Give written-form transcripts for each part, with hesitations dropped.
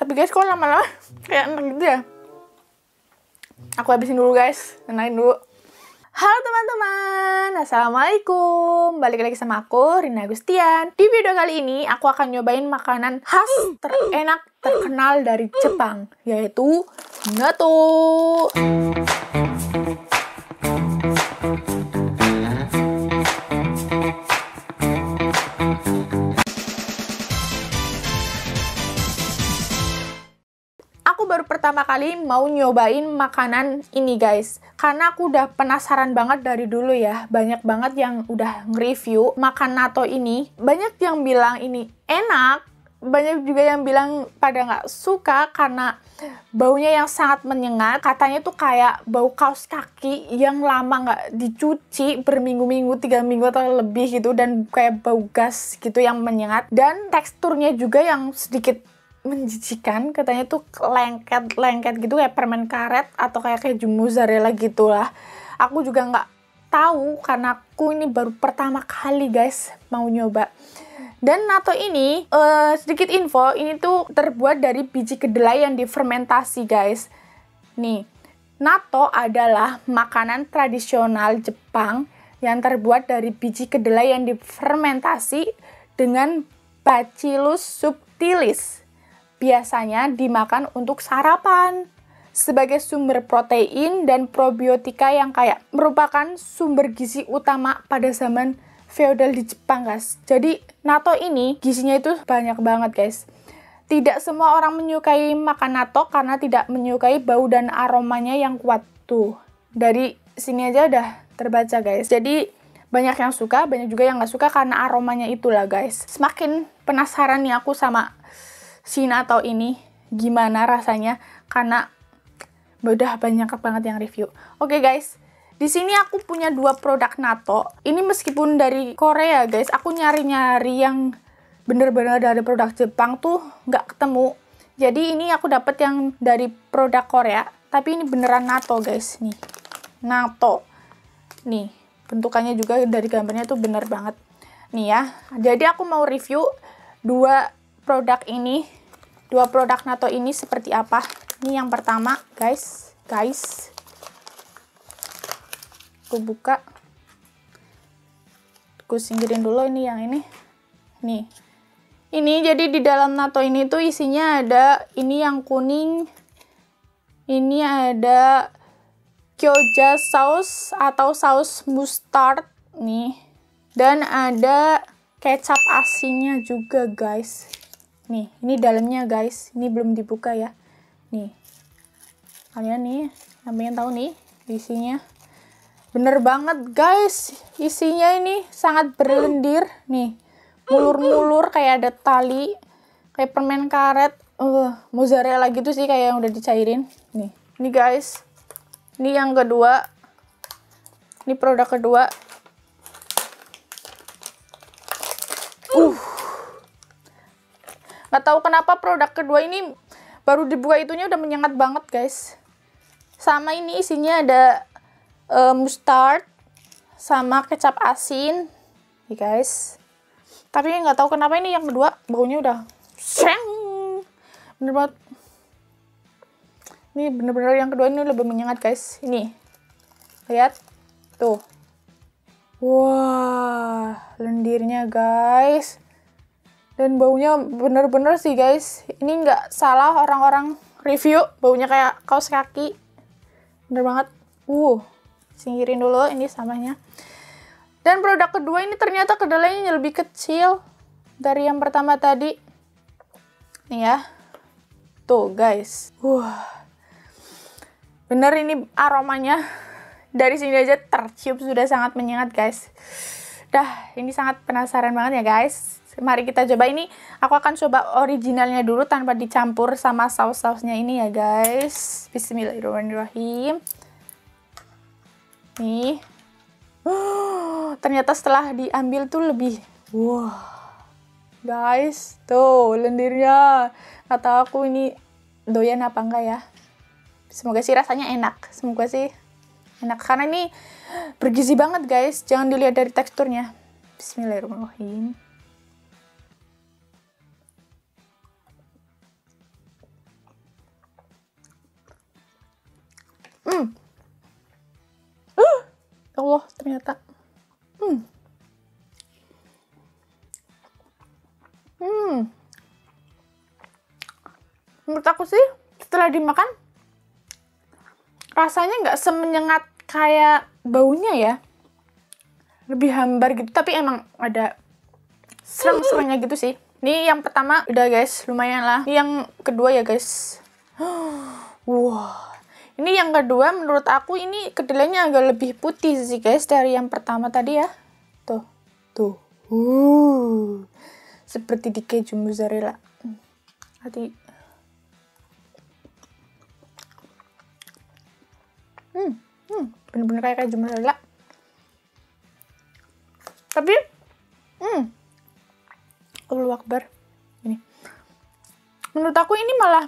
Tapi guys, kok lama-lama kayak enak gitu ya. Aku habisin dulu guys, kenain dulu. Halo teman-teman, assalamualaikum. Balik lagi sama aku, Rina Agustian. Di video kali ini aku akan nyobain makanan khas terenak terkenal dari Jepang, yaitu natto. Aku baru pertama kali mau nyobain makanan ini guys, karena aku udah penasaran banget dari dulu ya. Banyak banget yang udah nge-review makan natto ini. Banyak yang bilang ini enak, banyak juga yang bilang pada nggak suka karena baunya yang sangat menyengat. Katanya tuh kayak bau kaos kaki yang lama nggak dicuci berminggu-minggu, 3 minggu atau lebih gitu, dan kayak bau gas gitu yang menyengat. Dan teksturnya juga yang sedikit menjijikan, katanya tuh lengket gitu kayak permen karet atau kayak keju mozzarella gitulah. Aku juga nggak tahu karena aku ini baru pertama kali guys mau nyoba. Dan natto ini sedikit info, ini tuh terbuat dari biji kedelai yang difermentasi guys. Nih, natto adalah makanan tradisional Jepang yang terbuat dari biji kedelai yang difermentasi dengan Bacillus subtilis. Biasanya dimakan untuk sarapan sebagai sumber protein dan probiotika yang kayak merupakan sumber gizi utama pada zaman feodal di Jepang guys. Jadi natto ini gizinya itu banyak banget guys. Tidak semua orang menyukai makan natto karena tidak menyukai bau dan aromanya yang kuat tuh. Dari sini aja udah terbaca guys. Jadi banyak yang suka, banyak juga yang nggak suka karena aromanya itulah guys. Semakin penasaran nih aku sama si natto ini gimana rasanya karena udah banyak banget yang review. Oke guys, di sini aku punya 2 produk natto. Ini meskipun dari Korea guys, aku nyari-nyari yang bener-bener dari produk Jepang tuh nggak ketemu. Jadi ini aku dapet yang dari produk Korea, tapi ini beneran natto guys. Nih, natto. Nih, bentukannya juga dari gambarnya tuh bener banget. Nih ya, jadi aku mau review 2 produk ini, 2 produk natto ini seperti apa. Ini yang pertama guys, aku buka, aku singkirin dulu ini yang ini. Nih, ini jadi di dalam natto ini tuh isinya ada ini yang kuning, ini ada gyoza sauce atau saus mustard nih, dan ada kecap asinnya juga guys. Nih, ini dalamnya guys, ini belum dibuka ya. Nih, kalian nih, yang pengen tahu nih isinya. Bener banget guys, isinya ini sangat berlendir. Nih, mulur-mulur kayak ada tali, kayak permen karet, mozzarella gitu sih kayak yang udah dicairin. Nih, ini guys, ini yang kedua, ini produk kedua. Nggak tahu kenapa produk kedua ini baru dibuka itunya udah menyengat banget guys. Sama ini isinya ada mustard sama kecap asin nih guys. Tapi nggak tahu kenapa ini yang kedua baunya udah seng, bener banget. Ini bener-bener yang kedua ini lebih menyengat guys. Ini lihat tuh, wah lendirnya guys. Dan baunya bener-bener sih guys, ini nggak salah orang-orang review, baunya kayak kaos kaki, bener banget. Singkirin dulu ini sampahnya. Dan produk kedua ini ternyata kedelainya lebih kecil dari yang pertama tadi. Nih ya, tuh guys, bener ini aromanya dari sini aja tercium sudah sangat menyengat guys. Dah, ini sangat penasaran banget ya guys. Mari kita coba ini. Aku akan coba originalnya dulu tanpa dicampur sama saus-sausnya ini ya guys. Bismillahirrahmanirrahim. Nih. Ternyata setelah diambil tuh lebih. Guys, tuh lendirnya. Kata aku ini doyan apa enggak ya. Semoga sih rasanya enak. Semoga sih enak karena ini bergizi banget guys. Jangan dilihat dari teksturnya. Bismillahirrahmanirrahim. Allah, ternyata. Menurut aku sih, setelah dimakan, rasanya nggak semenyengat kayak baunya ya. Lebih hambar gitu, tapi emang ada serang-serangnya gitu sih. Ini yang pertama udah guys, lumayan lah. Ini yang kedua ya guys. Wah. Ini yang kedua menurut aku ini kedelainya agak lebih putih sih guys dari yang pertama tadi ya. Tuh. Tuh. Seperti di keju mozzarella. Hati. Bener-bener kayak keju mozzarella. Tapi Allahu Akbar. Ini. Menurut aku ini malah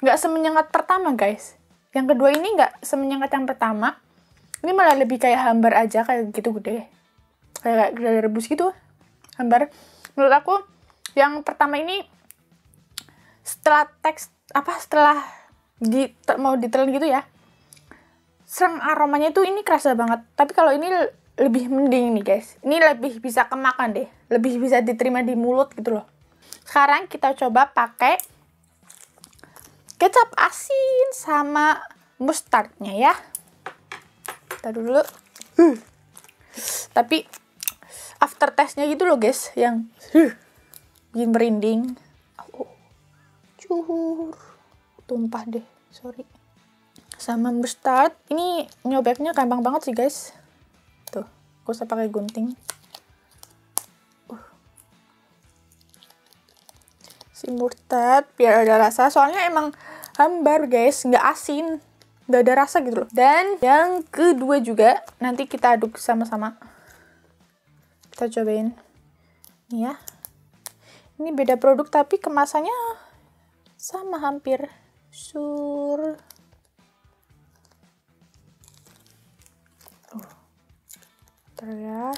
nggak semenyengat pertama guys. Yang kedua ini nggak semenyengat yang pertama. Ini malah lebih kayak hambar aja, kayak gitu gede. Kayak gede rebus gitu. Hambar. Menurut aku yang pertama ini setelah mau ditelan gitu ya. Serang aromanya itu ini kerasa banget. Tapi kalau ini lebih mending nih guys. Ini lebih bisa kemakan deh. Lebih bisa diterima di mulut gitu loh. Sekarang kita coba pakai kecap asin sama mustardnya ya. Kita dulu. Tapi after taste-nya gitu loh guys, yang bikin merinding. Cuhur. Tumpah deh, sorry. Sama mustard. Ini nyobeknya gampang banget sih guys. Tuh, gak usah pakai gunting. Si mustard biar ada rasa, soalnya emang hambar guys, nggak asin, nggak ada rasa gitu loh. Dan yang kedua juga nanti kita aduk sama-sama. Kita cobain ini ya. Ini beda produk tapi kemasannya sama hampir. Bentar ya.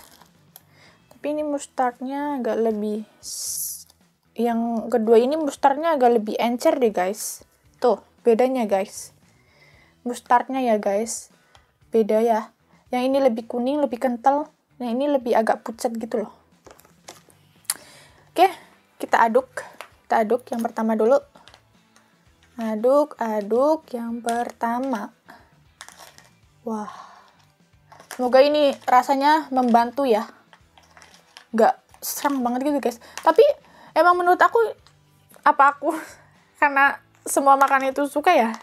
Tapi ini mustardnya agak lebih, yang kedua ini mustardnya agak lebih encer deh guys. Tuh bedanya guys, mustardnya ya guys beda ya. Yang ini lebih kuning, lebih kental. Yang ini lebih agak pucat gitu loh. Oke, kita aduk yang pertama dulu. Aduk yang pertama. Wah, semoga ini rasanya membantu ya, nggak serang banget gitu guys. Tapi emang menurut aku, karena semua makanan itu suka ya,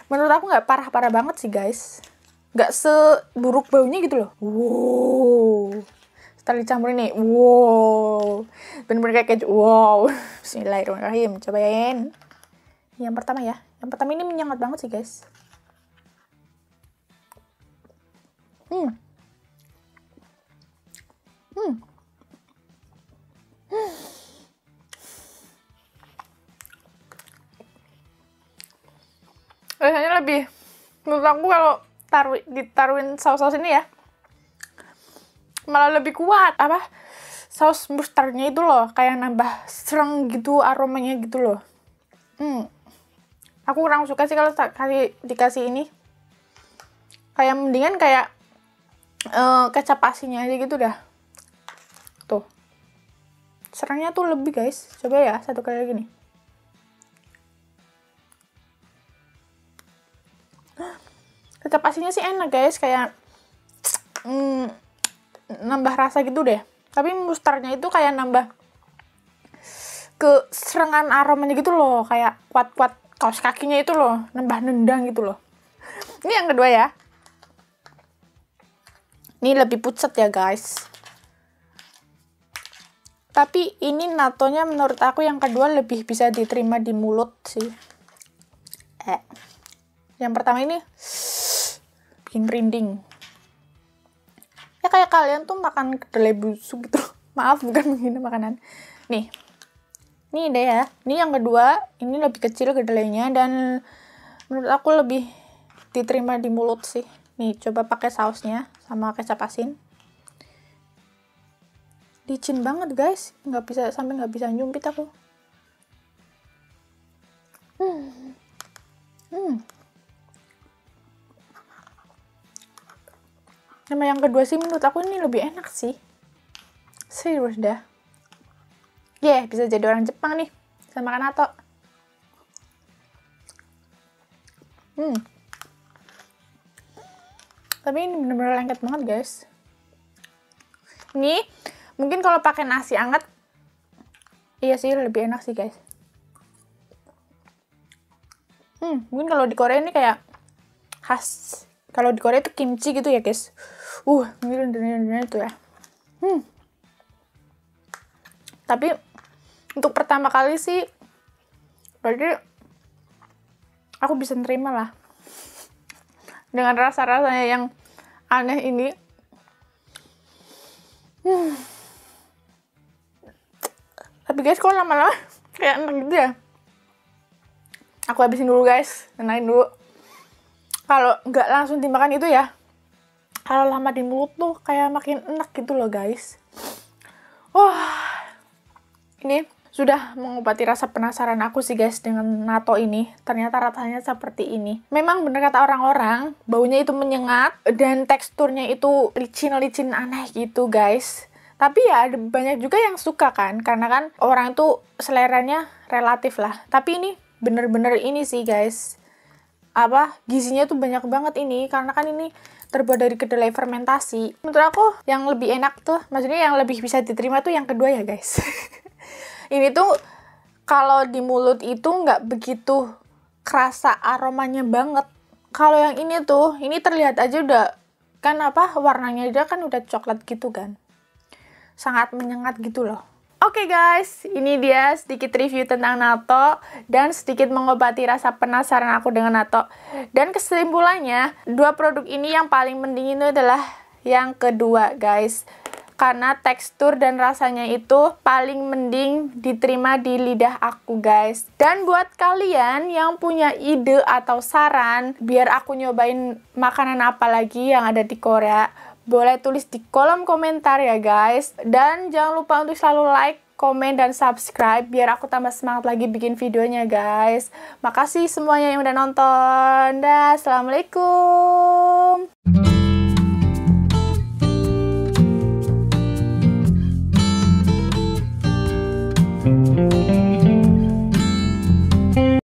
menurut aku nggak parah-parah banget sih guys, nggak seburuk baunya gitu loh. Wow, setelah dicampur ini, wow, bener-bener kayak keju. Wow. Bismillahirrahmanirrahim, cobain yang pertama ya. Yang pertama ini menyengat banget sih guys. Rasanya lebih, menurut aku kalau ditaruhin saus-saus ini ya, malah lebih kuat saus mustardnya itu loh, kayak nambah serang gitu aromanya gitu loh. Aku kurang suka sih kalau dikasih ini, kayak mendingan kayak kecap asinnya aja gitu dah. Tuh serangnya tuh lebih guys. Coba ya satu kali lagi nih. Kecap asinnya sih enak guys, kayak nambah rasa gitu deh. Tapi mustardnya itu kayak nambah keserangan aromanya gitu loh, kayak kuat-kuat kaos kakinya itu loh, nambah nendang gitu loh. Ini yang kedua ya. Ini lebih pucat ya guys. Tapi ini natonya menurut aku yang kedua lebih bisa diterima di mulut sih. Yang pertama ini bikin merinding. Ya kayak kalian tuh makan kedelai busuk gitu. Maaf, bukan menghina makanan. Nih. Ini deh ya. Ini yang kedua, ini lebih kecil kedelainya dan menurut aku lebih diterima di mulut sih. Nih, coba pakai sausnya sama kecap asin. Licin banget guys, sampai nggak bisa nyumpit aku. Sama yang kedua sih menurut aku ini lebih enak sih. Serius dah. Bisa jadi orang Jepang nih. Sama makan nato. Tapi ini bener-bener lengket banget guys. Ini mungkin kalau pakai nasi anget, iya sih lebih enak sih guys. Mungkin kalau di Korea ini kayak khas. Kalau di Korea itu kimchi gitu ya guys. Ini itu ya. Tapi untuk pertama kali sih, berarti aku bisa nerima lah dengan rasa-rasanya yang aneh ini. Tapi guys, kok lama-lama kayak enak gitu ya. Aku habisin dulu guys, tenain dulu. Kalau nggak langsung dimakan itu ya, kalau lama di mulut tuh kayak makin enak gitu loh guys. Ini sudah mengobati rasa penasaran aku sih guys dengan nato ini. Ternyata rasanya seperti ini. Memang bener kata orang-orang, baunya itu menyengat dan teksturnya itu licin-licin aneh gitu guys. Tapi ya ada banyak juga yang suka kan, karena kan orang itu seleranya relatif lah. Tapi ini bener-bener ini sih guys, gizinya tuh banyak banget ini, karena kan ini terbuat dari kedelai fermentasi. Menurut aku yang lebih enak tuh, maksudnya yang lebih bisa diterima tuh yang kedua ya guys. Ini tuh kalau di mulut itu nggak begitu kerasa aromanya banget. Kalau yang ini tuh, ini terlihat aja udah kan warnanya dia kan udah coklat gitu kan, sangat menyengat gitu loh. Oke guys, ini dia sedikit review tentang nato dan sedikit mengobati rasa penasaran aku dengan nato. Dan kesimpulannya, dua produk ini yang paling mending itu adalah yang kedua guys. Karena tekstur dan rasanya itu paling mending diterima di lidah aku guys. Dan buat kalian yang punya ide atau saran biar aku nyobain makanan apa lagi yang ada di Korea, boleh tulis di kolom komentar ya guys. Dan jangan lupa untuk selalu like, komen, dan subscribe biar aku tambah semangat lagi bikin videonya guys. Makasih semuanya yang udah nonton. Dah, assalamualaikum.